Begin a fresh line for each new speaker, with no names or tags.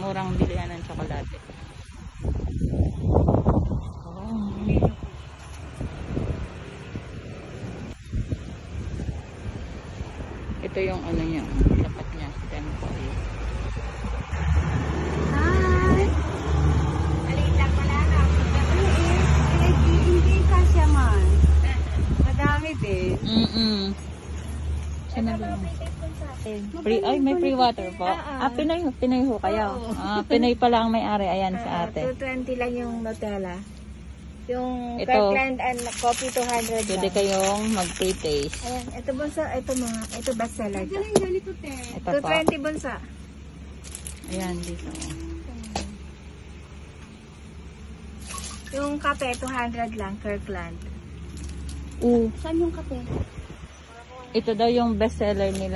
murang bilihan ng tsokolate. Oh. Ito yung ano niya, tapat niya, temple.
Hi! Alin lang pala na. Hindi kasya man. Madami din.
Saan na ba? May free water po. Pinoy ho kayo. Pinoy pala ang may-ari. Ayan sa ate.
220 lang yung Nutella. Yung
Ito.
Kirkland and coffee 200
Pwede
lang.
kayong mag-taste.
Ayan, ito bunsa, ito bestseller.
Ito po.
220 bunsa.
Ayan dito.
Yung kape 200 lang, Kirkland.
Oo.
Saan yung kape?
Ito daw yung bestseller nila.